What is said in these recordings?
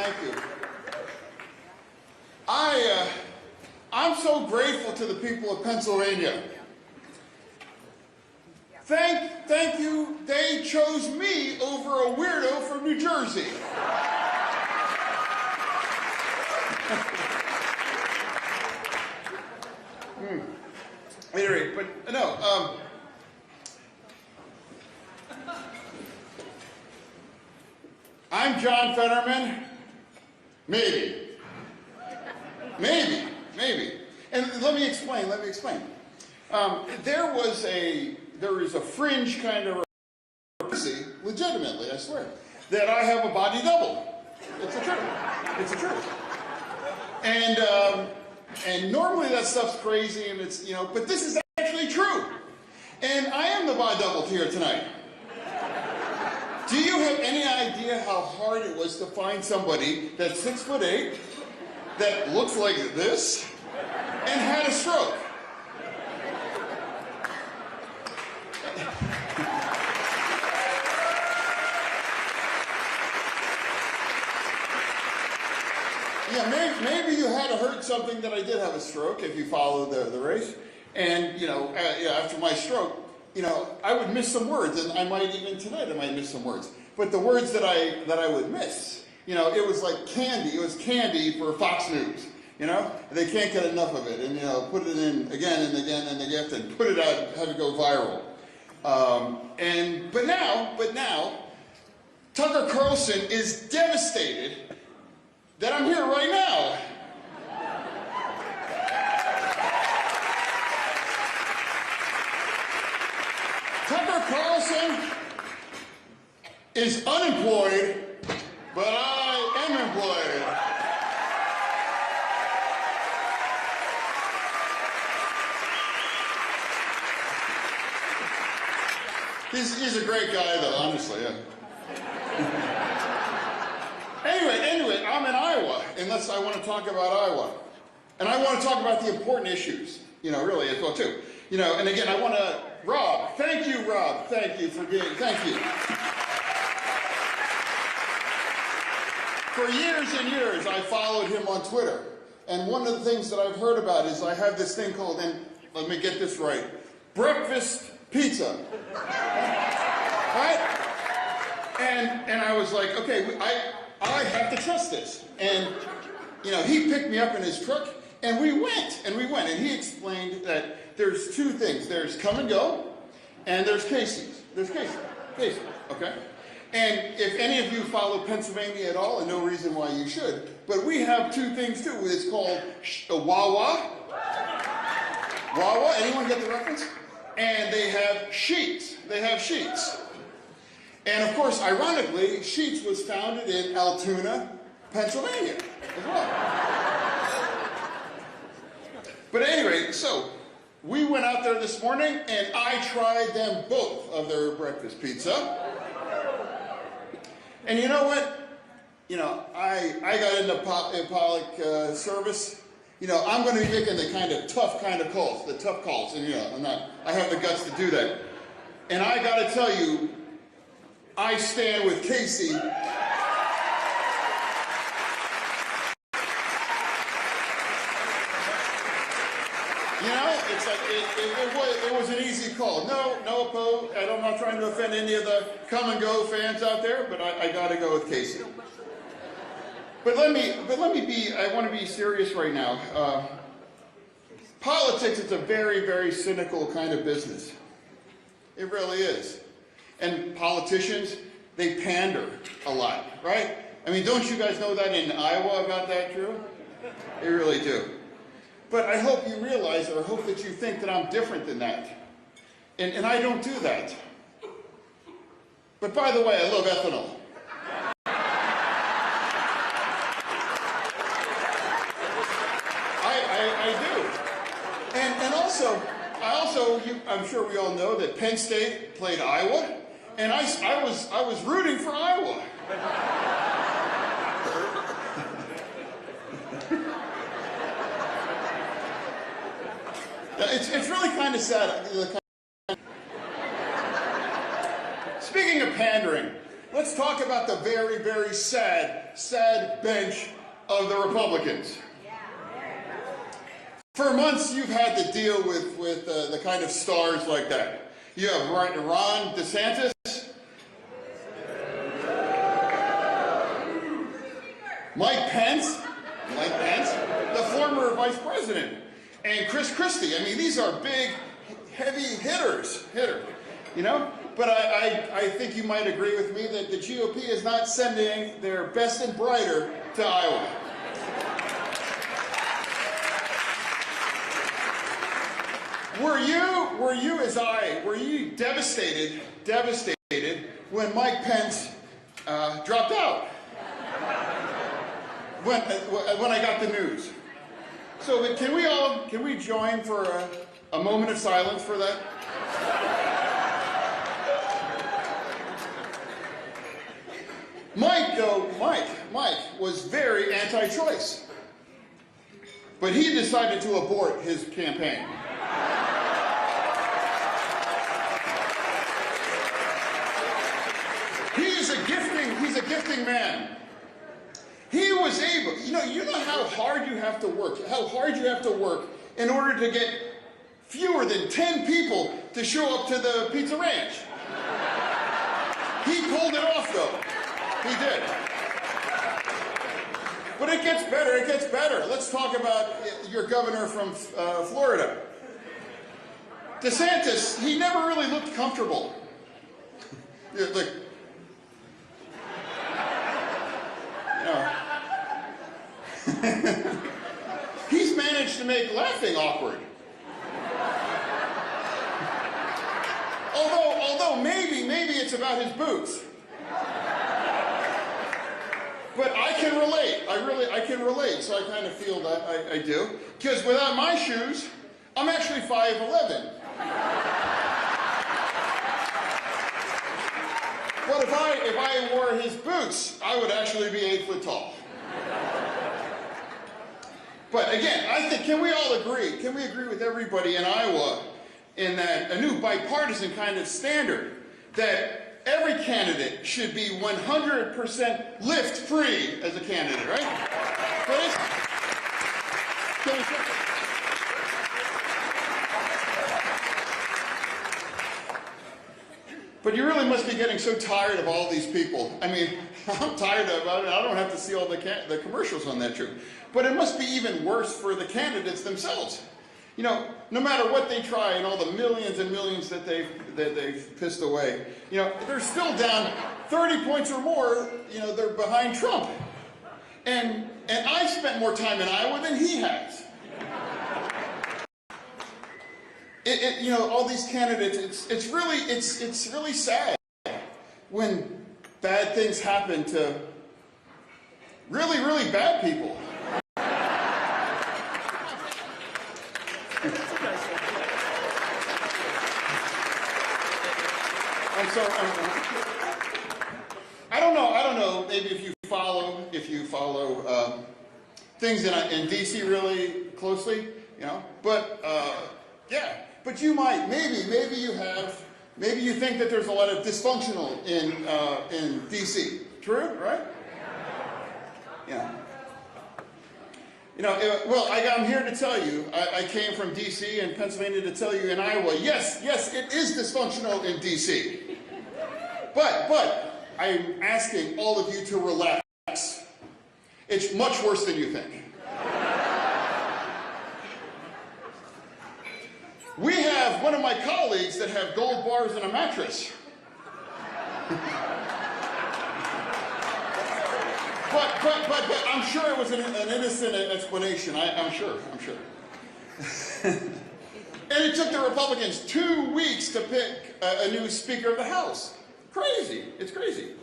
thank you. I'm so grateful to the people of Pennsylvania. Thank you, they chose me over a weirdo from New Jersey. At any rate, but no, I'm John Fetterman. Maybe. And let me explain. There is a fringe kind of legitimately, I swear, that I have a body double. It's the truth. And normally that stuff's crazy and it's, but this is actually true. And I am the body double here tonight. Do you have any idea how hard it was to find somebody that's 6'8", that looks like this, and had a stroke? Yeah, maybe you had heard something that I did have a stroke if you followed the race. And, after my stroke, I would miss some words, and tonight I might miss some words. But the words that I would miss, it was like candy. It was candy for Fox News, They can't get enough of it, and, put it in again and again, and they have to put it out, have it go viral. But now, Tucker Carlson is devastated that I'm here right now. Tucker Carlson is unemployed, but I am employed. He's a great guy, though, honestly, yeah. Anyway, I'm in Iowa, and I want to talk about Iowa. And I want to talk about the important issues, really as well, too. And again, I want to, Rob, thank you for thank you. For years and years, I followed him on Twitter. And one of the things that I've heard about is I have this thing called, and let me get this right, breakfast pizza. Right? And I was like, okay, I have to trust this. And, he picked me up in his truck, and we went. And he explained that there's two things. There's come and go, and there's Casey's. Casey, okay? And if any of you follow Pennsylvania at all, and no reason why you should, but we have two things too. It's called Wawa. Wawa, anyone get the reference? And they have Sheetz. And of course, ironically, Sheetz was founded in Altoona, Pennsylvania as well. But anyway, so we went out there this morning and I tried them both of their breakfast pizza. And you know what? I got into public service. I'm going to be making the tough calls. And I have the guts to do that. And I got to tell you, I stand with Casey. It's like it was an easy call. No opposed. I'm not trying to offend any of the come and go fans out there, but I got to go with Casey. But let me I want to be serious right now. Politics is a very, very cynical kind of business. It really is. And politicians, they pander a lot, right? Don't you guys know that in Iowa about that, Drew? They really do. But I hope you realize, or I hope that you think that I'm different than that. And I don't do that. But by the way, I love ethanol. I do. And also, I'm sure we all know that Penn State played Iowa, and I was rooting for Iowa. It's really kind of sad. Speaking of pandering, let's let's talk about the very, very sad, sad bench of the Republicans. For months, you've had to deal with the kind of stars like that. You have Ron DeSantis, Mike Pence, the former vice president, and Chris Christie. I mean, these are big, heavy hitters, you know? But I think you might agree with me that the GOP is not sending their best and brighter to Iowa. Were you as I, were you devastated when Mike Pence dropped out? When I got the news. So can we join for a moment of silence for that? Mike was very anti-choice. But he decided to abort his campaign. He's a gifting man. He was able, you know how hard you have to work in order to get fewer than 10 people to show up to the Pizza Ranch. He pulled it off though. He did. But it gets better. Let's talk about your governor from Florida. DeSantis, he never really looked comfortable. Like, he's managed to make laughing awkward. Although maybe it's about his boots. But I can relate. I can relate. So I kind of feel that I do. Because without my shoes, I'm actually 5'11". But if I wore his boots, I would actually be 8 foot tall. But again, I think, can we all agree? Can we agree with everybody in Iowa in that a new bipartisan kind of standard that every candidate should be 100% lift-free as a candidate, right? Please? Can we say But you really must be getting so tired of all these people. I mean, I'm tired of it. I don't have to see all the commercials on that trip. But it must be even worse for the candidates themselves. You know, no matter what they try and all the millions and millions that they've pissed away, they're still down 30 points or more. They're behind Trump. And I've spent more time in Iowa than he has. All these candidates, it's really sad when bad things happen to really, really bad people. I don't know, maybe if you follow things in DC really closely, but yeah. But you might, maybe you think that there's a lot of dysfunctional in DC. True, right? Yeah. I'm here to tell you, I came from DC and Pennsylvania to tell you in Iowa, yes, it is dysfunctional in DC. But I'm asking all of you to relax. It's much worse than you think. We have one of my colleagues that have gold bars in a mattress. But I'm sure it was an innocent explanation. I'm sure. And it took the Republicans 2 weeks to pick a new Speaker of the House. Crazy. It's crazy.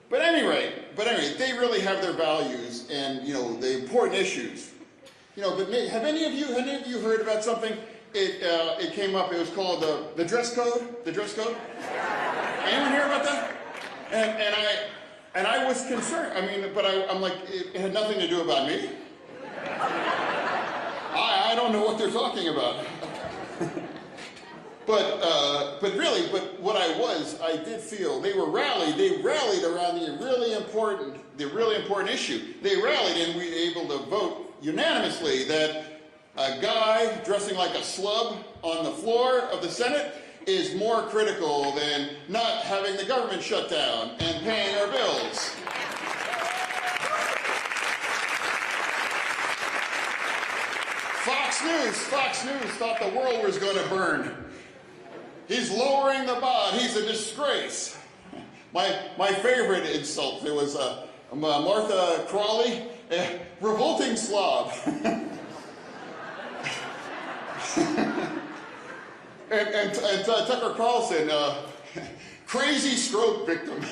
But anyway, they really have their values and the important issues. But have any of you heard about something? It came up. It was called the dress code. The dress code. Anyone hear about that? And I was concerned. I'm like, it had nothing to do about me. I don't know what they're talking about. But what I did feel they rallied around the really important issue. They rallied and we were able to vote unanimously that a guy dressing like a slub on the floor of the Senate is more critical than not having the government shut down and paying our bills. Fox News thought the world was going to burn. He's lowering the bond. He's a disgrace. My favorite insult, it was Martha Crawley, a revolting slob. and Tucker Carlson, crazy stroke victim.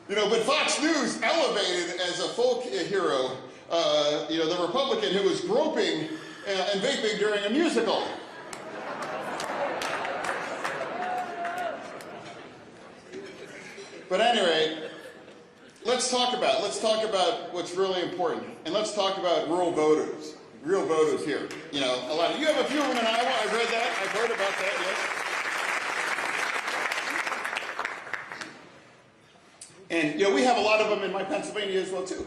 But Fox News elevated as a folk hero, the Republican who was groping and vaping during a musical. But at any rate, let's talk about what's really important, and let's talk about rural voters. Real voters here. You have a few of them in Iowa. I've read that. I've heard about that, yes. And, we have a lot of them in my Pennsylvania as well, too.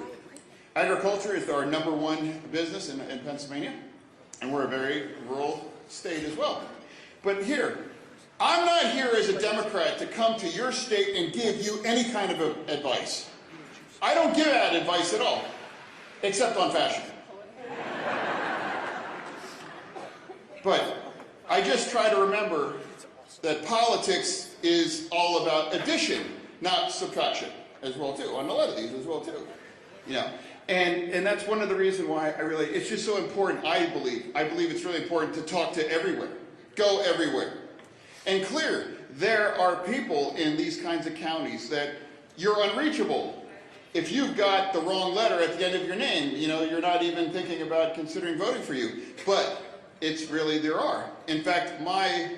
Agriculture is our #1 business in Pennsylvania, and we're a very rural state as well. But here, I'm not here as a Democrat to come to your state and give you any kind of advice. I don't give out advice at all, except on fashion. But I just try to remember that politics is all about addition, not subtraction, as well too, on a lot of these as well too. And that's one of the reasons why it's just so important, I believe it's really important to talk to everywhere, go everywhere. And clear, there are people in these kinds of counties that you're unreachable. If you've got the wrong letter at the end of your name, you're not even thinking about considering voting for you. But it's really, there are. In fact, my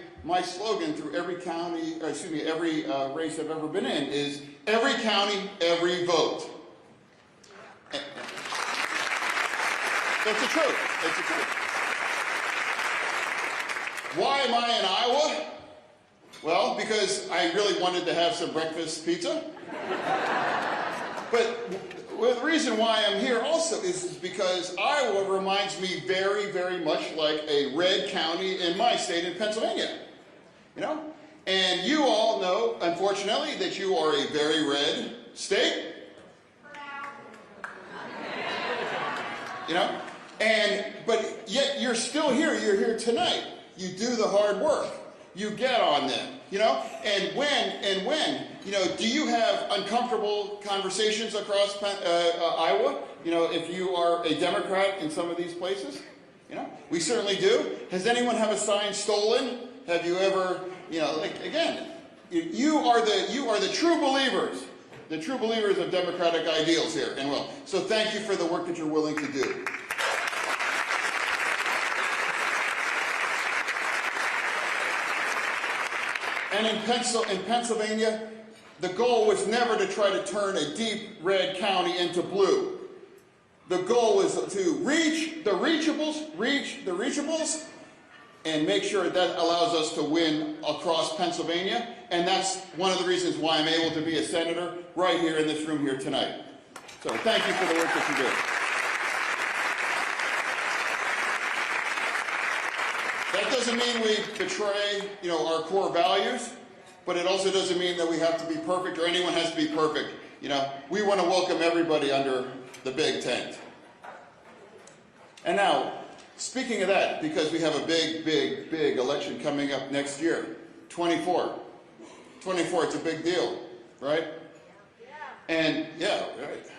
slogan through every county, every race I've ever been in is every county, every vote. That's the truth. That's the truth. Why am I in Iowa? Well, because I really wanted to have some breakfast pizza. But the reason why I'm here also is because Iowa reminds me very, very much like a red county in my state in Pennsylvania. And you all know, unfortunately, that you are a very red state. But yet you're still here. You're here tonight. You do the hard work. You get on them. And when, do you have uncomfortable conversations across Iowa? If you are a Democrat in some of these places? We certainly do. Has anyone have a sign stolen? Have you ever, again, you are the true believers of democratic ideals here. And so thank you for the work that you're willing to do. And in Pennsylvania, the goal was never to try to turn a deep red county into blue. The goal was to reach the reachables, and make sure that allows us to win across Pennsylvania. And that's one of the reasons why I'm able to be a senator right here in this room here tonight. So thank you for the work that you do. That doesn't mean we betray, our core values, but it also doesn't mean that we have to be perfect or anyone has to be perfect. We want to welcome everybody under the big tent. And now, speaking of that, because we have a big, big, big election coming up next year, 24. 24, it's a big deal, right? And, right.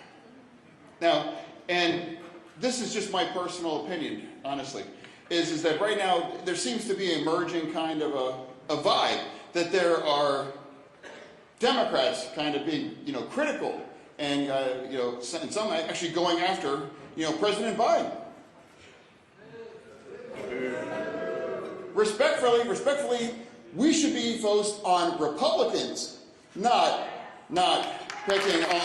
Now, and this is just my personal opinion, honestly, is that right now there seems to be emerging kind of a vibe that there are Democrats kind of being, critical and, and some actually going after, President Biden. Respectfully, we should be focused on Republicans, not picking on